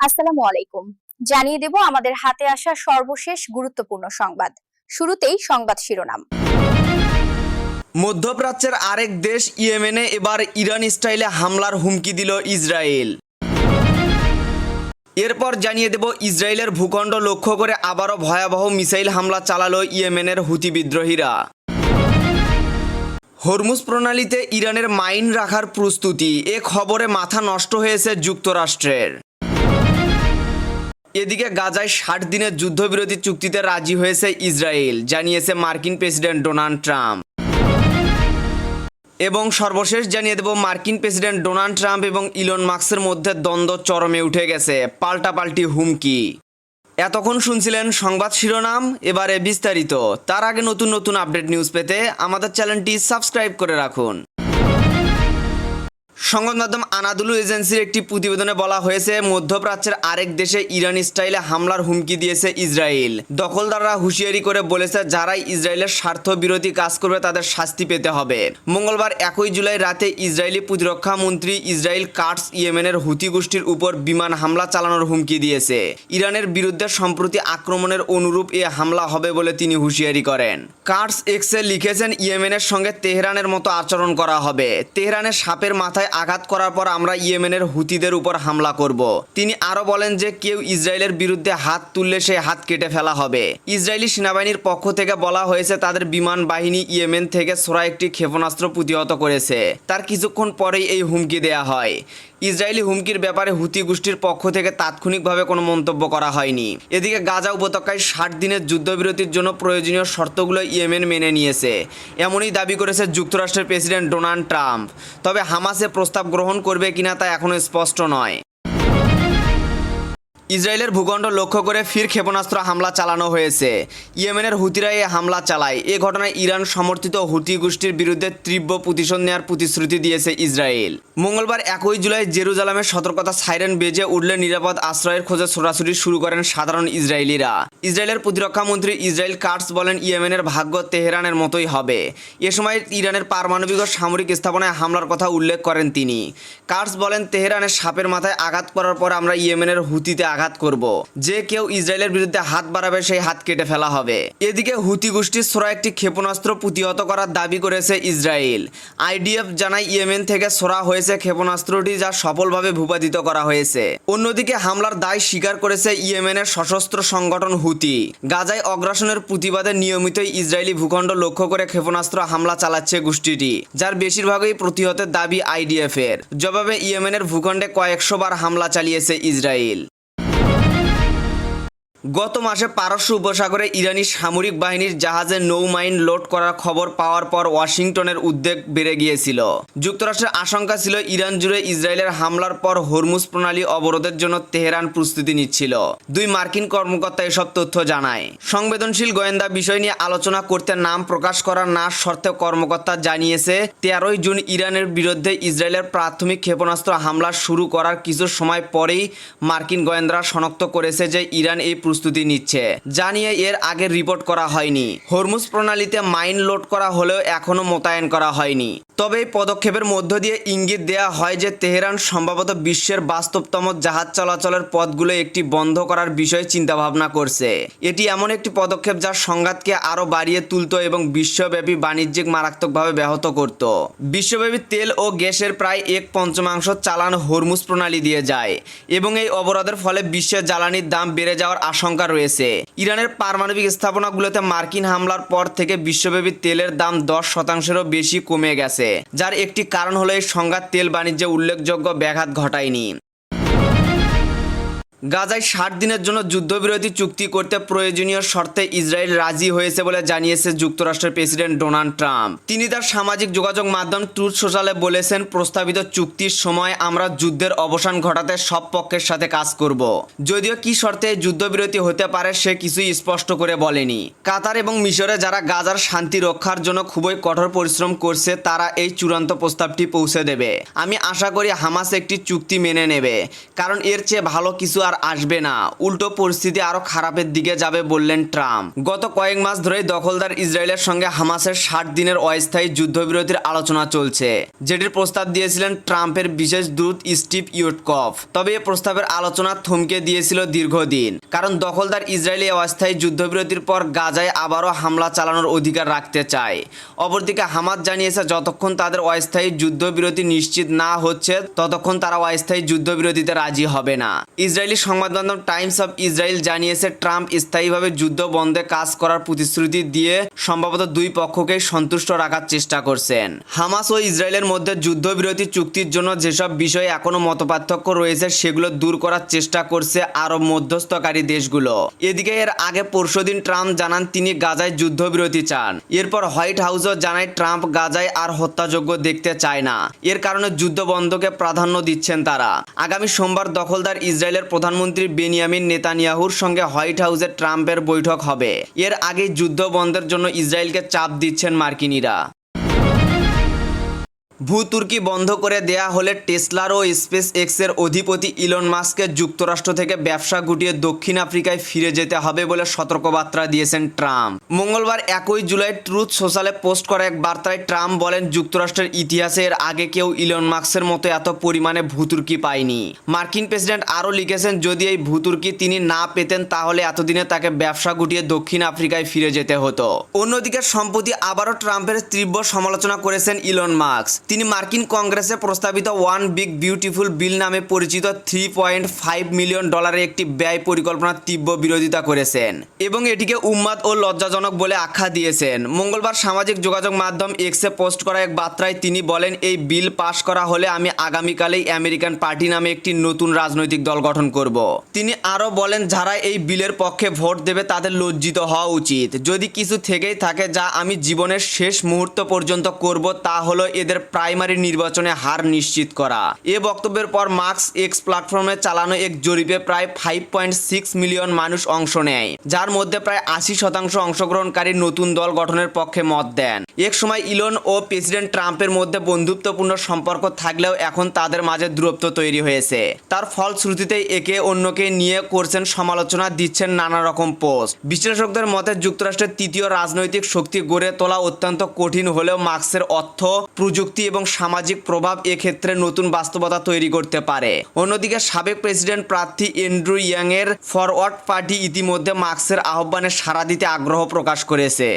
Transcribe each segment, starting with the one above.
আসসালামু আলাইকুম। জানিয়ে দেব আমাদের হাতে আসা সর্বশেষ গুরুত্বপূর্ণ সংবাদ। শুরুতেই সংবাদ শিরোনাম। মধ্যপ্রাচ্যের আরেক দেশ ইয়েমেনে এবার ইরান স্টাইলে হামলার হুমকি দিল ইসরায়েল। এরপর জানিয়ে দেব ইসরায়েলের ভূখণ্ড লক্ষ্য করে আবারও ভয়াবহ মিসাইল হামলা চালালো ইয়েমেনের হুতি বিদ্রোহীরা। হরমুজ প্রণালীতে ইরানের মাইন রাখার প্রস্তুতি, এ খবরে মাথা নষ্ট হয়েছে যুক্তরাষ্ট্রের। এদিকে গাজায় ৬০ দিনের যুদ্ধবিরতি চুক্তিতে রাজি হয়েছে ইসরায়েল, জানিয়েছে মার্কিন প্রেসিডেন্ট ডোনাল্ড ট্রাম্প। এবং সর্বশেষ জানিয়ে দেব মার্কিন প্রেসিডেন্ট ডোনাল্ড ট্রাম্প এবং ইলন মাস্কের মধ্যে দ্বন্দ্ব চরমে উঠে গেছে, পাল্টাপাল্টি হুমকি। এতক্ষণ শুনছিলেন সংবাদ শিরোনাম, এবারে বিস্তারিত। তার আগে নতুন নতুন আপডেট নিউজ পেতে আমাদের চ্যানেলটি সাবস্ক্রাইব করে রাখুন। সংবাদ মাধ্যম আনাদুলু এজেন্সির একটি প্রতিবেদনে বলা হয়েছে, মধ্যপ্রাচ্যের আরেক দেশে ইরান স্টাইলে হামলার হুমকি দিয়েছে ইসরায়েল। দখলদাররা হুঁশিয়ারি করে বলেছে, যারাই ইসরায়েলের স্বার্থ বিরোধী কাজ করবে তাদের শাস্তি পেতে হবে। মঙ্গলবার ১ জুলাই রাতে ইসরায়েলি প্রতিরক্ষা মন্ত্রী ইসরায়েল কাটস ইয়েমেনের হুতি গোষ্ঠীর উপর বিমান হামলা চালানোর হুমকি দিয়েছে। ইরানের বিরুদ্ধে সম্প্রতি আক্রমণের অনুরূপ এ হামলা হবে বলে তিনি হুঁশিয়ারি করেন। কাটস এক্সে লিখেছেন, ইয়েমেনের সঙ্গে তেহরানের মতো আচরণ করা হবে। তেহরানের সাপের মাথায় আঘাত করার পর আমরা ইয়েমেনের হুতিদের উপর হামলা করব। তিনি আরও বলেন যে কেউ ইসরায়েলের বিরুদ্ধে হাত তুললে সেই হাত কেটে ফেলা হবে। ইসরায়েলি সেনাবাহিনীর পক্ষ থেকে বলা হয়েছে, তাদের বিমান বাহিনী ইয়েমেন থেকে ছোড়া একটি ক্ষেপণাস্ত্র প্রতিহত করেছে। তার কিছুক্ষণ পরেই এই হুমকি দেয়া হয়। ইসরায়েলি হুমকির ব্যাপারে হুতি গোষ্ঠীর পক্ষ থেকে তাৎক্ষণিকভাবে কোনো মন্তব্য করা হয়নি। এদিকে গাজা উপত্যকায় ৬০ দিনের যুদ্ধবিরতির জন্য প্রয়োজনীয় শর্তগুলো ইয়েমেন মেনে নিয়েছে, এমনই দাবি করেছে যুক্তরাষ্ট্রের প্রেসিডেন্ট ডোনাল্ড ট্রাম্প। তবে হামাসে প্রস্তাব গ্রহণ করবে কিনা তা এখনও স্পষ্ট নয়। ইসরায়েলের ভূখণ্ড লক্ষ্য করে ফির ক্ষেপণাস্ত্র হামলা চালানো হয়েছে। ইয়েমেনের হুতিরা এ হামলা চালায়। এ ঘটনায় ইরান সমর্থিত হুতি গোষ্ঠীর বিরুদ্ধে তীব্র প্রতিশোধ নেওয়ার প্রতিশ্রুতি দিয়েছে ইসরায়েল। মঙ্গলবার ১ জুলাই জেরুজালেমের সতর্কতা সাইরেন বেজে উঠলে নিরাপদ আশ্রয়ের খোঁজে ছোটাছুটি শুরু করেন সাধারণ ইসরায়েলিরা। ইসরায়েলের প্রতিরক্ষা মন্ত্রী ইসরায়েল কাটস বলেন, ইয়েমেনের ভাগ্য তেহরানের মতোই হবে। এ সময় ইরানের পারমাণবিক ও সামরিক স্থাপনায় হামলার কথা উল্লেখ করেন তিনি। কাটস বলেন, তেহরানের সাপের মাথায় আঘাত করার পর আমরা ইয়েমেনের হুতিতে আঘাত করব। যে কেউ ইসরায়েলের বিরুদ্ধে হাত বাড়াবে সেই হাত কেটে ফেলা হবে। এদিকে হুতি গোষ্ঠীর ছোড়া একটি ক্ষেপণাস্ত্র প্রতিহত করার দাবি করেছে ইসরায়েল। আইডিএফ জানায়, ইয়েমেন থেকে ছোড়া হয়েছে ক্ষেপণাস্ত্রটি, যা সফলভাবে ভূপাতিত করা হয়েছে। অন্যদিকে হামলার দায় স্বীকার করেছে ইয়েমেনের সশস্ত্র সংগঠন হুতি। গাজায় অগ্রাসনের প্রতিবাদে নিয়মিতই ইসরায়েলি ভূখণ্ড লক্ষ্য করে ক্ষেপণাস্ত্র হামলা চালাচ্ছে গোষ্ঠীটি, যার বেশিরভাগই প্রতিহতের দাবি আইডিএফের। জবাবে ইয়েমেনের ভূখণ্ডে কয়েকশো বার হামলা চালিয়েছে ইসরায়েল। গত মাসে পারস্য উপসাগরে ইরানি সামরিক বাহিনীর জাহাজে নৌমাইন লোড করার খবর পাওয়ার পর ওয়াশিংটনের উদ্বেগ বেড়ে গিয়েছিল। যুক্তরাষ্ট্রের আশঙ্কা ছিল, ইরান জুড়ে ইসরায়েলের হামলার পর হরমুজ প্রণালী অবরোধের জন্য তেহরান প্রস্তুতি নিচ্ছিল। দুই মার্কিন কর্মকর্তা এসব তথ্য জানায়। সংবেদনশীল গোয়েন্দা বিষয় নিয়ে আলোচনা করতে নাম প্রকাশ করার না শর্তে কর্মকর্তা জানিয়েছে, ১৩ জুন ইরানের বিরুদ্ধে ইসরায়েলের প্রাথমিক ক্ষেপণাস্ত্র হামলা শুরু করার কিছু সময় পরেই মার্কিন গোয়েন্দারা শনাক্ত করেছে যে ইরান এই প্রস্তুতি নিচ্ছে, যা নিয়ে এর আগে রিপোর্ট করা হয়নি। হরমুজ প্রণালীতে মাইন লোড করা হলেও এখনও মোতায়েন করা হয়নি। তবে এই পদক্ষেপের মধ্য দিয়ে ইঙ্গিত দেয়া হয় যে তেহরান সম্ভবত বিশ্বের বাস্তবতম জাহাজ চলাচলের পথগুলো একটি বন্ধ করার বিষয়ে চিন্তাভাবনা করছে। এটি এমন একটি পদক্ষেপ যা সংঘাতকে আরও বাড়িয়ে তুলত এবং বিশ্বব্যাপী বাণিজ্যিক মারাত্মকভাবে ব্যাহত করত। বিশ্বব্যাপী তেল ও গ্যাসের প্রায় ১/৫ চালান হরমুজ প্রণালী দিয়ে যায় এবং এই অবরোধের ফলে বিশ্বের জ্বালানির দাম বেড়ে যাওয়ার আশঙ্কা রয়েছে। ইরানের পারমাণবিক স্থাপনাগুলোতে মার্কিন হামলার পর থেকে বিশ্বব্যাপী তেলের দাম ১০%-এরও বেশি কমে গেছে, যার একটি কারণ হলো এই সংঘাত তেল বাণিজ্যে উল্লেখযোগ্য ব্যাঘাত ঘটায়নি। গাজায় ৬০ দিনের জন্য যুদ্ধবিরতি চুক্তি করতে প্রয়োজনীয় শর্তে ইসরায়েল রাজি হয়েছে বলে জানিয়েছে যুক্তরাষ্ট্রের প্রেসিডেন্ট ডোনাল্ড ট্রাম্প। তিনি তার সামাজিক যোগাযোগ মাধ্যম ট্রুথ সোশ্যালে বলেছেন, প্রস্তাবিত চুক্তির সময় আমরা যুদ্ধের অবসান ঘটাতে সব পক্ষের সাথে কাজ করব। যদিও কি শর্তে যুদ্ধবিরতি হতে পারে সে কিছুই স্পষ্ট করে বলেনি। কাতার এবং মিশরে যারা গাজার শান্তি রক্ষার জন্য খুবই কঠোর পরিশ্রম করছে, তারা এই চূড়ান্ত প্রস্তাবটি পৌঁছে দেবে। আমি আশা করি হামাস একটি চুক্তি মেনে নেবে, কারণ এর চেয়ে ভালো কিছু আর আসবে না, উল্টো পরিস্থিতি আরো খারাপের দিকে যাবে বললেন ট্রাম্প। গত কয়েক মাস ধরেই দখলদার ইসরায়েলের সঙ্গে হামাসের 60 দিনের অস্থায়ী যুদ্ধবিরতির আলোচনা চলছে, যেটির প্রস্তাব দিয়েছিলেন ট্রাম্পের বিশেষ দূত স্টিভ উইটকফ। তবে এই প্রস্তাবের আলোচনা থমকে দিয়েছিল দীর্ঘদিন, কারণ দখলদার ইসরায়েলি অস্থায়ী যুদ্ধবিরতির পর গাজায় আবারও হামলা চালানোর অধিকার রাখতে চায়। অপরদিকে হামাস জানিয়েছে যতক্ষণ তাদের অস্থায়ী যুদ্ধবিরতি নিশ্চিত না হচ্ছে ততক্ষণ তারা অস্থায়ী যুদ্ধবিরতিতে রাজি হবে না। ইসরায়েলি সংবাদমাধ্যম টাইমস অফ ইসরায়েল জানিয়েছে ট্রাম্প স্থায়ীভাবে যুদ্ধ বন্ধে কাজ করার প্রতিশ্রুতি দিয়ে সম্ভবত দুই পক্ষকেই সন্তুষ্ট রাখার চেষ্টা করছেন। হামাস ও ইসরায়েলের মধ্যে যুদ্ধবিরতি চুক্তির জন্য যেসব বিষয়ে এখনো মতপার্থক্য রয়েছে সেগুলো দূর করার চেষ্টা করছে আরব মধ্যস্থকারী দেশগুলো। এদিকে এর আগে পরশুদিন ট্রাম্প জানান তিনি গাজায় যুদ্ধবিরতি চান। এরপর হোয়াইট হাউসও জানায় ট্রাম্প গাজায় আর হত্যাযজ্ঞ দেখতে চায় না, এর কারণে যুদ্ধ বন্ধকে প্রাধান্য দিচ্ছেন তারা। আগামী সোমবার দখলদার ইসরায়েলের প্রধানমন্ত্রী বেনিয়ামিন নেতানিয়াহুর সঙ্গে হোয়াইট হাউসে ট্রাম্পের বৈঠক হবে। এর আগে যুদ্ধ বন্ধের জন্য ইসরায়েলকে চাপ দিচ্ছেন মার্কিনিরা। ভূতুর্কি বন্ধ করে দেয়া হলে টেসলার ও স্পেস এক্সের অধিপতি ইলন মাস্ককে যুক্তরাষ্ট্র থেকে ব্যবসা গুটিয়ে দক্ষিণ আফ্রিকায় ফিরে যেতে হবে বলে সতর্কবার্তা দিয়েছেন ট্রাম্প। মঙ্গলবার 1 জুলাই ট্রুথ সোশ্যালে পোস্ট করা এক বার্তায় ট্রাম্প বলেন, যুক্তরাষ্ট্রের ইতিহাসে এর আগে কেউ ইলন মাস্কের মতো এত পরিমাণে ভূতুর্কি পায়নি। মার্কিন প্রেসিডেন্ট আরও লিখেছেন, যদি এই ভূতুর্কি তিনি না পেতেন তাহলে এতদিনে তাকে ব্যবসা গুটিয়ে দক্ষিণ আফ্রিকায় ফিরে যেতে হতো। অন্যদিকে সম্প্রতি আবারও ট্রাম্পের তীব্র সমালোচনা করেছেন ইলন মাস্ক। তিনি মার্কিন কংগ্রেসে প্রস্তাবিত ওয়ান বিগ বিউটিফুল বিল নামে পরিচিত $3.5 মিলিয়ন একটি ব্যয় পরিকল্পনার তীব্র বিরোধিতা করেছেন এবং এটিকে উন্মাদ ও লজ্জাজনক বলে আখ্যা দিয়েছেন। মঙ্গলবার সামাজিক যোগাযোগ মাধ্যম এক্সে পোস্ট করা এক বার্তায় তিনি বলেন, এই বিল পাশ করা হলে আমি আগামীকালেই আমেরিকান পার্টি নামে একটি নতুন রাজনৈতিক দল গঠন করব। তিনি আরও বলেন, যারা এই বিলের পক্ষে ভোট দেবে তাদের লজ্জিত হওয়া উচিত। যদি কিছু থেকেই থাকে যা আমি জীবনের শেষ মুহূর্ত পর্যন্ত করব তা হলো এদের প্রাইমারি নির্বাচনে হার নিশ্চিত করা। এ বক্তব্যের পর মাস্ক এক্স প্ল্যাটফর্মে চালানো এক জরিপে প্রায় 5.6 মিলিয়ন মানুষ অংশ নেয়, যার মধ্যে প্রায় 80% অংশগ্রহণকারী নতুন দল গঠনের পক্ষে মত দেন। এক সময় ইলন ও প্রেসিডেন্ট ট্রাম্পের মধ্যে বন্ধুত্বপূর্ণ সম্পর্ক থাকলেও এখন তাদের মাঝে দূরত্ব তৈরি হয়েছে। তার ফলশ্রুতিতে একে অন্যকে নিয়ে করছেন সমালোচনা, দিচ্ছেন নানা রকম পোস্ট। বিশ্লেষকদের মতে যুক্তরাষ্ট্রের তৃতীয় রাজনৈতিক শক্তি গড়ে তোলা অত্যন্ত কঠিন হলেও মাস্কের অর্থ, প্রযুক্তি এবং সামাজিক প্রভাব এক্ষেত্রে নতুন বাস্তবতা তৈরি করতে পারে। অন্যদিকে সাবেক প্রেসিডেন্ট প্রার্থী অ্যান্ড্রু ইয়াং এর ফরওয়ার্ড পার্টি ইতিমধ্যে মাস্কের আহ্বানে সাড়া দিতে আগ্রহ প্রকাশ করেছে।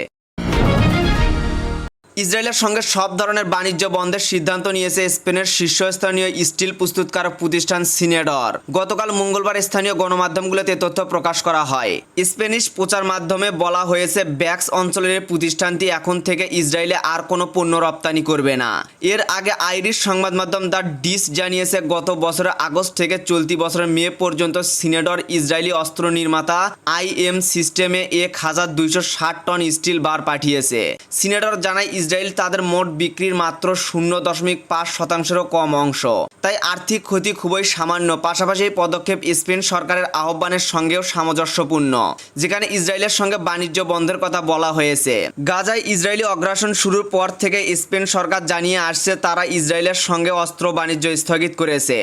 ইসরায়েলের সঙ্গে সব ধরনের বাণিজ্য বন্ধের সিদ্ধান্ত নিয়েছে স্পেনের শীর্ষস্থানীয় স্টিল প্রস্তুতকারক প্রতিষ্ঠান সিনেডর। গতকাল মঙ্গলবার স্থানীয় গণমাধ্যমগুলোতে তথ্য প্রকাশ করা হয়। স্প্যানিশ প্রচার মাধ্যমে বলা হয়েছে, ব্যাক্স অঞ্চলের প্রতিষ্ঠানটি এখন থেকে ইসরায়েলে আর কোনো পণ্য রপ্তানি করবে না। এর আগে আইরিশ সংবাদ মাধ্যম দ্য ডিস জানিয়েছে, গত বছরের আগস্ট থেকে চলতি বছরের মে পর্যন্ত সিনেডর ইসরায়েলি অস্ত্র নির্মাতা IM সিস্টেমে 1260 টন স্টিল বার পাঠিয়েছে। সিনেডর জানায়, ইসরায়েল তাদের মোট বিক্রির মাত্র 0.5%-এরও কম অংশ, তাই আর্থিক ক্ষতি খুবই সামান্য। পাশাপাশি এই পদক্ষেপ স্পেন সরকারের আহ্বানের সঙ্গেও সামঞ্জস্যপূর্ণ, যেখানে ইসরায়েলের সঙ্গে বাণিজ্য বন্ধের কথা বলা হয়েছে। গাজায় ইসরায়েলি অগ্রাসন শুরুর পর থেকে স্পেন সরকার জানিয়ে আসছে তারা ইসরায়েলের সঙ্গে অস্ত্র বাণিজ্য স্থগিত করেছে,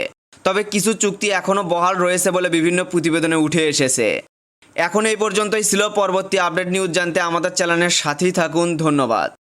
তবে কিছু চুক্তি এখনও বহাল রয়েছে বলে বিভিন্ন প্রতিবেদনে উঠে এসেছে। এখন এই পর্যন্তই ছিল। পরবর্তী আপডেট নিউজ জানতে আমাদের চ্যানেলের সাথেই থাকুন। ধন্যবাদ।